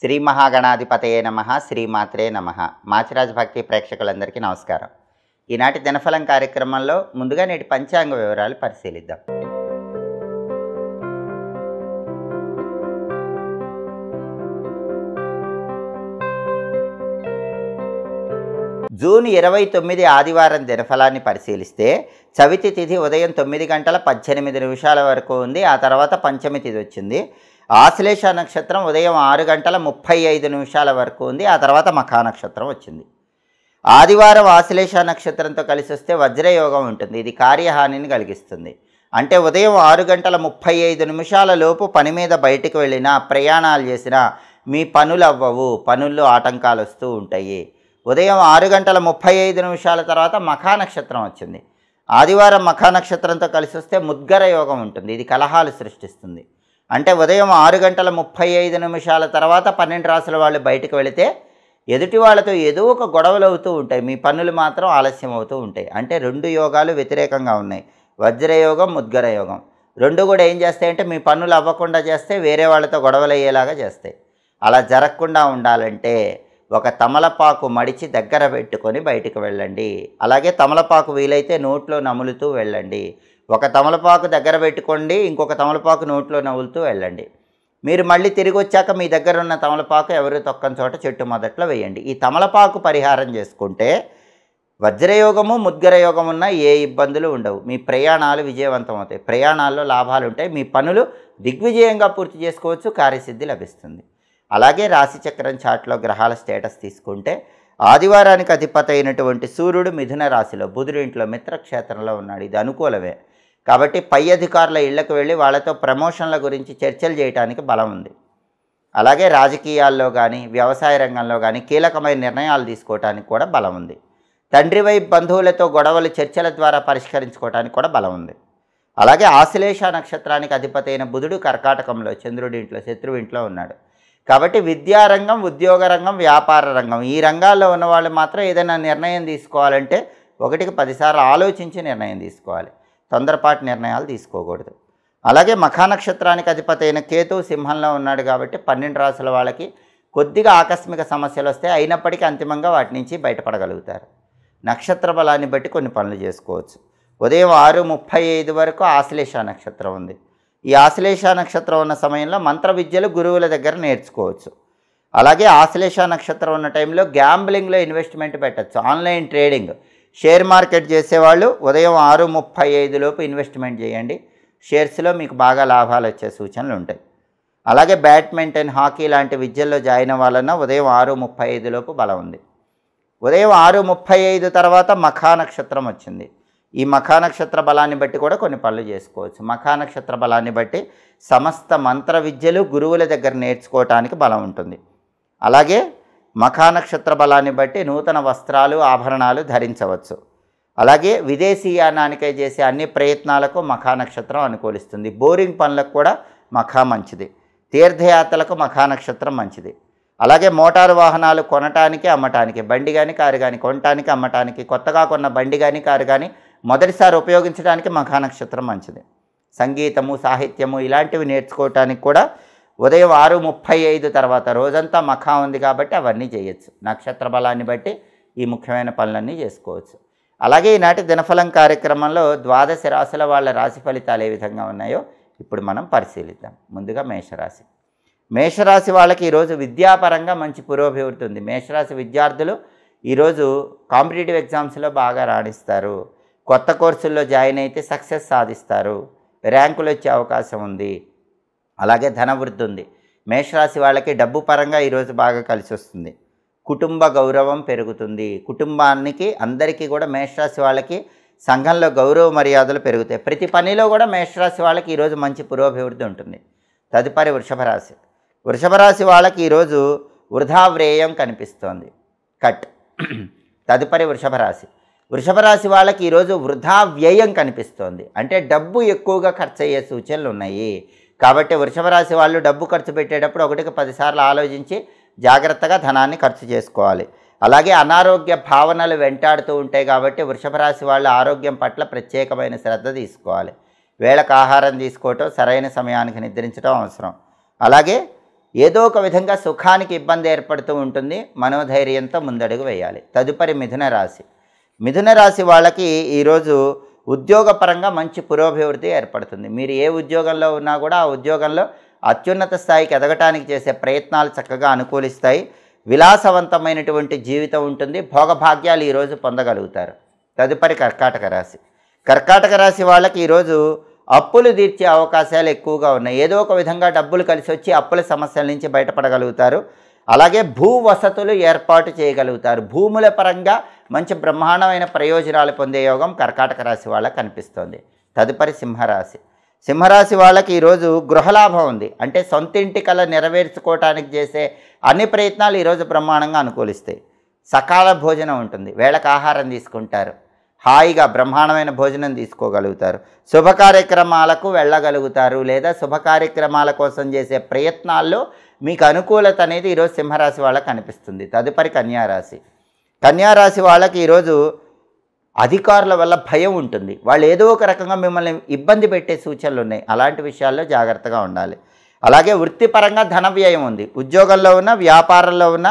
శ్రీ మహాగణాధిపతయే నమః, శ్రీమాత్రే నమః. మాచిరాజ్ భక్తి ప్రేక్షకులందరికీ నమస్కారం. ఈనాటి దినఫలం కార్యక్రమంలో ముందుగా నేటి పంచాంగ వివరాలు పరిశీలిద్దాం. జూన్ 29 ఆదివారం దినఫలాన్ని పరిశీలిస్తే చవితి తిథి ఉదయం 9 గంటల 18 నిమిషాల వరకు ఉంది. ఆ తర్వాత పంచమి తిథి వచ్చింది. ఆశ్లేష నక్షత్రం ఉదయం 6 గంటల 35 నిమిషాల వరకు ఉంది. ఆ తర్వాత మఖా నక్షత్రం వచ్చింది. ఆదివారం ఆశ్లేష నక్షత్రంతో కలిసి వస్తే వజ్రయోగం ఉంటుంది. ఇది కార్యహానిని కలిగిస్తుంది. అంటే ఉదయం 6 గంటల 35 నిమిషాల లోపు పని మీద బయటికి వెళ్ళినా, ప్రయాణాలు చేసినా మీ పనులు అవ్వవు, పనుల్లో ఆటంకాలు వస్తూ ఉంటాయి. ఉదయం 6 గంటల 35 నిమిషాల తర్వాత మఖా నక్షత్రం వచ్చింది. ఆదివారం మఖా నక్షత్రంతో కలిసి వస్తే ముద్గర యోగం ఉంటుంది. ఇది కలహాలు సృష్టిస్తుంది. అంటే ఉదయం 6 గంటల 35 నిమిషాల తర్వాత 12 రాసుల వాళ్ళు బయటకు వెళితే ఎదుటి వాళ్ళతో ఏదో ఒక గొడవలు అవుతూ ఉంటాయి. మీ పనులు మాత్రం ఆలస్యం అవుతూ ఉంటాయి. అంటే రెండు యోగాలు వ్యతిరేకంగా ఉన్నాయి. వజ్రయోగం, ముద్గర యోగం రెండు కూడా ఏం చేస్తాయంటే మీ పనులు అవ్వకుండా చేస్తే వేరే వాళ్ళతో గొడవలు అయ్యేలాగా చేస్తాయి. అలా జరగకుండా ఉండాలంటే ఒక తమలపాకు మడిచి దగ్గర పెట్టుకొని బయటికి వెళ్ళండి. అలాగే తమలపాకు వీలైతే నోట్లో నములుతూ వెళ్ళండి. ఒక తమలపాకు దగ్గర పెట్టుకోండి, ఇంకొక తమలపాకు నోట్లో నములుతూ వెళ్ళండి. మీరు మళ్ళీ తిరిగి వచ్చాక మీ దగ్గర ఉన్న తమలపాకు ఎవరు తొక్కని చోట చెట్టు మొదట్లో వేయండి. ఈ తమలపాకు పరిహారం చేసుకుంటే వజ్రయోగము, ముద్గర యోగం ఉన్న ఏ ఇబ్బందులు ఉండవు. మీ ప్రయాణాలు విజయవంతం అవుతాయి. ప్రయాణాల్లో లాభాలు ఉంటాయి. మీ పనులు దిగ్విజయంగా పూర్తి చేసుకోవచ్చు. కార్యసిద్ధి లభిస్తుంది. అలాగే రాశిచక్రం చాట్లో గ్రహాల స్టేటస్ తీసుకుంటే ఆదివారానికి అధిపతి అయినటువంటి సూర్యుడు మిథున రాశిలో, బుధుడి ఇంట్లో మిత్రక్షేత్రంలో ఉన్నాడు. ఇది అనుకూలమే. కాబట్టి పై అధికారుల ఇళ్లకు వెళ్ళి వాళ్ళతో ప్రమోషన్ల గురించి చర్చలు చేయడానికి బలం ఉంది. అలాగే రాజకీయాల్లో కానీ, వ్యవసాయ రంగంలో కానీ కీలకమైన నిర్ణయాలు తీసుకోవడానికి కూడా బలం ఉంది. తండ్రి వైపు బంధువులతో గొడవలు చర్చల ద్వారా పరిష్కరించుకోవడానికి కూడా బలం ఉంది. అలాగే ఆశ్లేష నక్షత్రానికి అధిపతి అయిన బుధుడు కర్కాటకంలో, చంద్రుడి ఇంట్లో, శత్రువు ఇంట్లో ఉన్నాడు. కాబట్టి విద్యారంగం, ఉద్యోగ రంగం, వ్యాపార రంగం ఈ రంగాల్లో ఉన్నవాళ్ళు మాత్రం ఏదైనా నిర్ణయం తీసుకోవాలంటే 1కి 10 సార్లు ఆలోచించి నిర్ణయం తీసుకోవాలి. తొందరపాటు నిర్ణయాలు తీసుకోకూడదు. అలాగే మఖా నక్షత్రానికి అధిపతి అయిన కేతు సింహంలో ఉన్నాడు. కాబట్టి 12 రాసుల వాళ్ళకి కొద్దిగా ఆకస్మిక సమస్యలు వస్తాయి. అయినప్పటికీ అంతిమంగా వాటి నుంచి బయటపడగలుగుతారు. నక్షత్ర బలాన్ని బట్టి కొన్ని పనులు చేసుకోవచ్చు. ఉదయం 6:35 వరకు ఆశ్లేష నక్షత్రం ఉంది. ఈ ఆశ్లేష నక్షత్రం ఉన్న సమయంలో మంత్ర విద్యలు గురువుల దగ్గర నేర్చుకోవచ్చు. అలాగే ఆశ్లేష నక్షత్రం ఉన్న టైంలో గ్యాంబ్లింగ్లో ఇన్వెస్ట్మెంట్ పెట్టచ్చు. ఆన్లైన్ ట్రేడింగ్, షేర్ మార్కెట్ చేసేవాళ్ళు ఉదయం 6:35 లోపు ఇన్వెస్ట్మెంట్ చేయండి. షేర్స్లో మీకు బాగా లాభాలు వచ్చే సూచనలు ఉంటాయి. అలాగే బ్యాడ్మింటన్, హాకీ లాంటి విద్యల్లో జాయిన్ అవ్వాలన్నా ఉదయం 6:35 లోపు బలం ఉంది. ఉదయం 6:35 తర్వాత మఖా నక్షత్రం వచ్చింది. ఈ మఖా నక్షత్ర బలాన్ని బట్టి కూడా కొన్ని పనులు చేసుకోవచ్చు. మఖా నక్షత్ర బలాన్ని బట్టి సమస్త మంత్ర విద్యలు గురువుల దగ్గర నేర్చుకోవటానికి బలం ఉంటుంది. అలాగే మఖా నక్షత్ర బలాన్ని బట్టి నూతన వస్త్రాలు, ఆభరణాలు ధరించవచ్చు. అలాగే విదేశీయానానికై చేసే అన్ని ప్రయత్నాలకు మఖా నక్షత్రం అనుకూలిస్తుంది. బోరింగ్ పనులకు కూడా మఖా మంచిది. తీర్థయాత్రలకు మఖా నక్షత్రం మంచిది. అలాగే మోటారు వాహనాలు కొనటానికి, అమ్మటానికి, బండి కానీ కారు కానీ కొనటానికి, అమ్మటానికి, కొత్తగా కొన్న బండి కానీ కారు కానీ మొదటిసారి ఉపయోగించడానికి మఖా నక్షత్రం మంచిది. సంగీతము, సాహిత్యము ఇలాంటివి నేర్చుకోవటానికి కూడా ఉదయం 6:35 తర్వాత రోజంతా మఖా ఉంది కాబట్టి అవన్నీ చేయొచ్చు. నక్షత్ర బలాన్ని బట్టి ఈ ముఖ్యమైన పనులన్నీ చేసుకోవచ్చు. అలాగే ఈనాటి దినఫలం కార్యక్రమంలో 12 రాశుల వాళ్ళ రాశి ఫలితాలు ఏ విధంగా ఉన్నాయో ఇప్పుడు మనం పరిశీలిద్దాం. ముందుగా మేషరాశి. మేషరాశి వాళ్ళకి ఈరోజు విద్యాపరంగా మంచి పురోభివృద్ధి ఉంది. మేషరాశి విద్యార్థులు ఈరోజు కాంపిటేటివ్ ఎగ్జామ్స్లో బాగా రాణిస్తారు. కొత్త కోర్సుల్లో జాయిన్ అయితే సక్సెస్ సాధిస్తారు. ర్యాంకులు వచ్చే అవకాశం ఉంది. అలాగే ధనవృద్ధి ఉంది. మేషరాశి వాళ్ళకి డబ్బు పరంగా ఈరోజు బాగా కలిసి వస్తుంది. కుటుంబ గౌరవం పెరుగుతుంది. కుటుంబానికి అందరికీ కూడా మేషరాశి వాళ్ళకి సంఘంలో గౌరవ మర్యాదలు పెరుగుతాయి. ప్రతి పనిలో కూడా మేషరాశి వాళ్ళకి ఈరోజు మంచి పురోభివృద్ధి ఉంటుంది. తదుపరి వృషభ రాశి. వృషభ రాశి వాళ్ళకి ఈరోజు వృధా వ్యయం కనిపిస్తోంది. కట్. తదుపరి వృషభ రాశి. వృషభ రాశి వాళ్ళకి ఈరోజు వృధా వ్యయం కనిపిస్తోంది. అంటే డబ్బు ఎక్కువగా ఖర్చు అయ్యే సూచనలు ఉన్నాయి. కాబట్టి వృషభ రాశి వాళ్ళు డబ్బు ఖర్చు పెట్టేటప్పుడు 1కి 10 సార్లు ఆలోచించి జాగ్రత్తగా ధనాన్ని ఖర్చు చేసుకోవాలి. అలాగే అనారోగ్య భావనలు వెంటాడుతూ ఉంటాయి. కాబట్టి వృషభ రాశి వాళ్ళు ఆరోగ్యం పట్ల ప్రత్యేకమైన శ్రద్ధ తీసుకోవాలి. వేళకు ఆహారం తీసుకోవటం, సరైన సమయానికి నిద్రించడం అవసరం. అలాగే ఏదో ఒక విధంగా సుఖానికి ఇబ్బంది ఏర్పడుతూ ఉంటుంది. మనోధైర్యంతో ముందడుగు వేయాలి. తదుపరి మిథున రాశి. మిథున రాశి వాళ్ళకి ఈరోజు ఉద్యోగపరంగా మంచి పురోభివృద్ధి ఏర్పడుతుంది. మీరు ఏ ఉద్యోగంలో ఉన్నా కూడా ఆ ఉద్యోగంలో అత్యున్నత స్థాయికి ఎదగటానికి చేసే ప్రయత్నాలు చక్కగా అనుకూలిస్తాయి. విలాసవంతమైనటువంటి జీవితం ఉంటుంది. భోగభాగ్యాలు ఈరోజు పొందగలుగుతారు. తదుపరి కర్కాటక రాశి. కర్కాటక రాశి వాళ్ళకి ఈరోజు అప్పులు తీర్చే అవకాశాలు ఎక్కువగా ఉన్నాయి. ఏదో ఒక విధంగా డబ్బులు కలిసి వచ్చి అప్పుల సమస్యల నుంచి బయటపడగలుగుతారు. అలాగే భూ వసతులు ఏర్పాటు చేయగలుగుతారు. భూముల పరంగా మంచి బ్రహ్మాండమైన ప్రయోజనాలు పొందే యోగం కర్కాటక రాశి వాళ్ళకి కనిపిస్తోంది. తదుపరి సింహరాశి. సింహరాశి వాళ్ళకి ఈరోజు గృహలాభం ఉంది. అంటే సొంత ఇంటి కల నెరవేర్చుకోవటానికి చేసే అన్ని ప్రయత్నాలు ఈరోజు బ్రహ్మాండంగా అనుకూలిస్తాయి. సకాల భోజనం ఉంటుంది. వేళకు ఆహారం తీసుకుంటారు. హాయిగా బ్రహ్మాండమైన భోజనం తీసుకోగలుగుతారు. శుభ కార్యక్రమాలకు వెళ్ళగలుగుతారు. లేదా శుభ కార్యక్రమాల కోసం చేసే ప్రయత్నాల్లో మీకు అనుకూలత అనేది ఈరోజు సింహరాశి వాళ్ళకి కనిపిస్తుంది. తదుపరి కన్యారాశి. కన్యారాశి వాళ్ళకి ఈరోజు అధికారుల వల్ల భయం ఉంటుంది. వాళ్ళు ఏదో ఒక రకంగా మిమ్మల్ని ఇబ్బంది పెట్టే సూచనలు ఉన్నాయి. అలాంటి విషయాల్లో జాగ్రత్తగా ఉండాలి. అలాగే వృత్తిపరంగా ధన వ్యయం ఉంది. ఉద్యోగంలో ఉన్న వ్యాపారంలో ఉన్న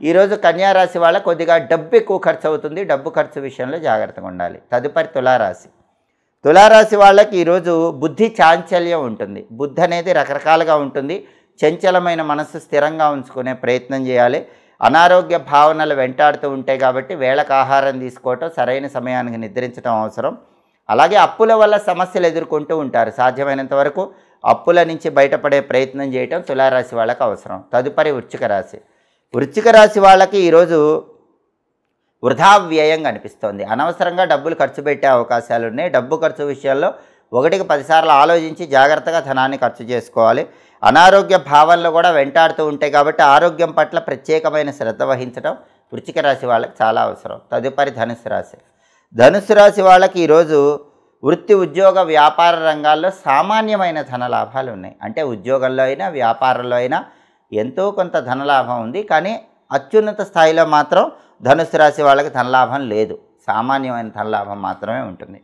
ఈరోజు కన్యారాశి వాళ్ళ కొద్దిగా డబ్బు ఎక్కువ ఖర్చు అవుతుంది. డబ్బు ఖర్చు విషయంలో జాగ్రత్తగా ఉండాలి. తదుపరి తులారాశి. తులారాశి వాళ్ళకి ఈరోజు బుద్ధి చాంచల్యం ఉంటుంది. బుద్ధి అనేది రకరకాలుగా ఉంటుంది. చంచలమైన మనస్సు స్థిరంగా ఉంచుకునే ప్రయత్నం చేయాలి. అనారోగ్య భావనలు వెంటాడుతూ ఉంటాయి కాబట్టి వేళకు ఆహారం తీసుకోవటం, సరైన సమయానికి నిద్రించడం అవసరం. అలాగే అప్పుల వల్ల సమస్యలు ఎదుర్కొంటూ ఉంటారు. సాధ్యమైనంత వరకు అప్పుల నుంచి బయటపడే ప్రయత్నం చేయటం తులారాశి వాళ్ళకి అవసరం. తదుపరి వృశ్చిక రాశి. వృశ్చిక రాశి వాళ్ళకి ఈరోజు వృధా వ్యయం కనిపిస్తోంది. అనవసరంగా డబ్బులు ఖర్చు పెట్టే అవకాశాలు ఉన్నాయి. డబ్బు ఖర్చు విషయంలో 1కి 10 సార్లు ఆలోచించి జాగ్రత్తగా ధనాన్ని ఖర్చు చేసుకోవాలి. అనారోగ్య భావనలు కూడా వెంటాడుతూ ఉంటాయి కాబట్టి ఆరోగ్యం పట్ల ప్రత్యేకమైన శ్రద్ధ వహించడం వృశ్చిక రాశి వాళ్ళకి చాలా అవసరం. తదుపరి ధనుస్సు రాశి. ధనుస్సు రాశి వాళ్ళకి ఈరోజు వృత్తి, ఉద్యోగ, వ్యాపార రంగాల్లో సామాన్యమైన ధనలాభాలు ఉన్నాయి. అంటే ఉద్యోగంలో అయినా వ్యాపారంలో అయినా ఎంతో కొంత ధనలాభం ఉంది. కానీ అత్యున్నత స్థాయిలో మాత్రం ధనుస్సు రాశి వాళ్ళకి ధనలాభం లేదు. సామాన్యమైన ధనలాభం మాత్రమే ఉంటుంది.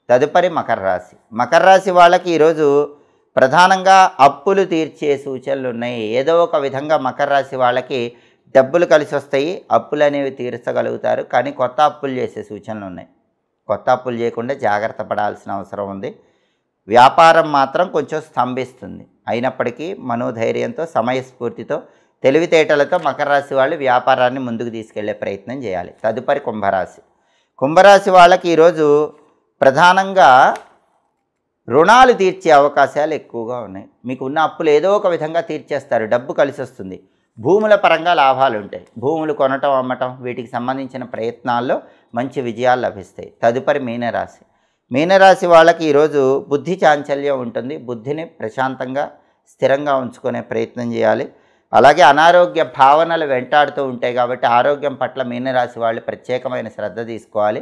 తదుపరి మకర రాశి. మకర రాశి వాళ్ళకి ఈరోజు ప్రధానంగా అప్పులు తీర్చే సూచనలు ఉన్నాయి. ఏదో ఒక విధంగా మకర రాశి వాళ్ళకి డబ్బులు కలిసి వస్తాయి. అప్పులు అనేవి తీర్చగలుగుతారు. కానీ కొత్త అప్పులు చేసే సూచనలు ఉన్నాయి. కొత్త అప్పులు చేయకుండా జాగ్రత్త పడాల్సిన అవసరం ఉంది. వ్యాపారం మాత్రం కొంచెం స్తంభిస్తుంది. అయినప్పటికీ మనోధైర్యంతో, సమయస్ఫూర్తితో, తెలివితేటలతో మకర రాశి వాళ్ళు వ్యాపారాన్ని ముందుకు తీసుకెళ్లే ప్రయత్నం చేయాలి. తదుపరి కుంభరాశి. కుంభరాశి వాళ్ళకి ఈరోజు ప్రధానంగా రుణాలు తీర్చే అవకాశాలు ఎక్కువగా ఉన్నాయి. మీకు ఉన్న అప్పులు ఏదో ఒక విధంగా తీర్చేస్తారు. డబ్బు కలిసి వస్తుంది. భూముల పరంగా లాభాలు ఉంటాయి. భూములు కొనటం, అమ్మటం, వీటికి సంబంధించిన ప్రయత్నాల్లో మంచి విజయాలు లభిస్తాయి. తదుపరి మీనరాశి. మీనరాశి వాళ్ళకి ఈరోజు బుద్ధి చాంచల్యం ఉంటుంది. బుద్ధిని ప్రశాంతంగా, స్థిరంగా ఉంచుకునే ప్రయత్నం చేయాలి. అలాగే అనారోగ్య భావనలు వెంటాడుతూ ఉంటాయి కాబట్టి ఆరోగ్యం పట్ల మీనరాశి వాళ్ళు ప్రత్యేకమైన శ్రద్ధ తీసుకోవాలి.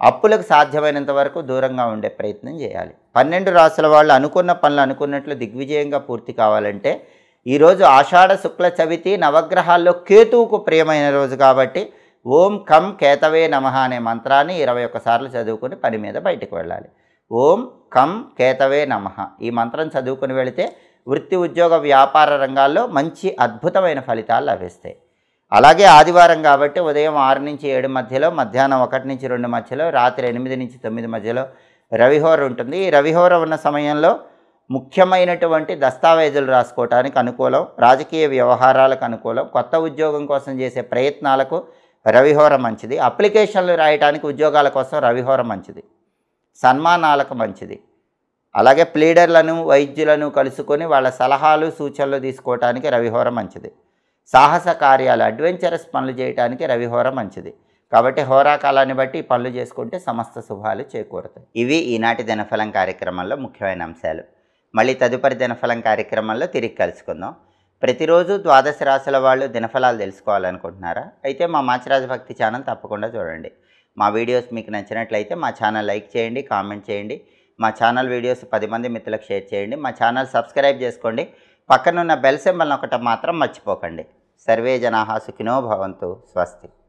అప్పులకు సాధ్యమైనంత వరకు దూరంగా ఉండే ప్రయత్నం చేయాలి. 12 రాశుల వాళ్ళు అనుకున్న పనులు అనుకున్నట్లు దిగ్విజయంగా పూర్తి కావాలంటే ఈరోజు ఆషాఢ శుక్ల చవితి, నవగ్రహాల్లో కేతువుకు ప్రియమైన రోజు కాబట్టి ఓం కం కేతవే నమః అనే మంత్రాన్ని 21 సార్లు చదువుకుని పని మీద బయటకు వెళ్ళాలి. ఓం కం కేతవే నమః ఈ మంత్రం చదువుకుని వెళితే వృత్తి, ఉద్యోగ, వ్యాపార రంగాల్లో మంచి అద్భుతమైన ఫలితాలు లభిస్తాయి. అలాగే ఆదివారం కాబట్టి ఉదయం 6 నుంచి 7 మధ్యలో, మధ్యాహ్నం 1 నుంచి 2 మధ్యలో, రాత్రి 8 నుంచి 9 మధ్యలో రవిహోర ఉంటుంది. ఈ రవిహోర ఉన్న సమయంలో ముఖ్యమైనటువంటి దస్తావేజులు రాసుకోవటానికి అనుకూలం. రాజకీయ వ్యవహారాలకు అనుకూలం. కొత్త ఉద్యోగం కోసం చేసే ప్రయత్నాలకు రవిహోర మంచిది. అప్లికేషన్లు రాయడానికి ఉద్యోగాల కోసం రవిహోర మంచిది. సన్మానాలకు మంచిది. అలాగే ప్లీడర్లను, వైద్యులను కలుసుకొని వాళ్ళ సలహాలు, సూచనలు తీసుకోవటానికి రవిహోర మంచిది. సాహస కార్యాలు, అడ్వెంచరస్ పనులు చేయడానికి రవిహోర మంచిది. కాబట్టి హోరాకాలాన్ని బట్టి ఈ పనులు చేసుకుంటే సమస్త శుభాలు చేకూరుతాయి. ఇవి ఈనాటి దినఫలం కార్యక్రమంలో ముఖ్యమైన అంశాలు. మళ్ళీ తదుపరి దినఫలం కార్యక్రమంలో తిరిగి కలుసుకుందాం. ప్రతిరోజు 12 రాశుల వాళ్ళు దినఫలాలు తెలుసుకోవాలనుకుంటున్నారా? అయితే మా మాచిరాజు భక్తి ఛానల్ తప్పకుండా చూడండి. మా వీడియోస్ మీకు నచ్చినట్లయితే మా ఛానల్ లైక్ చేయండి, కామెంట్ చేయండి. మా ఛానల్ వీడియోస్ 10 మంది మిత్రులకు షేర్ చేయండి. మా ఛానల్ సబ్స్క్రైబ్ చేసుకోండి. పక్కనున్న బెల్ సింబల్ నొక్కటం మాత్రం మర్చిపోకండి. సర్వే జనాః సుఖినో భవంతు. స్వస్తి.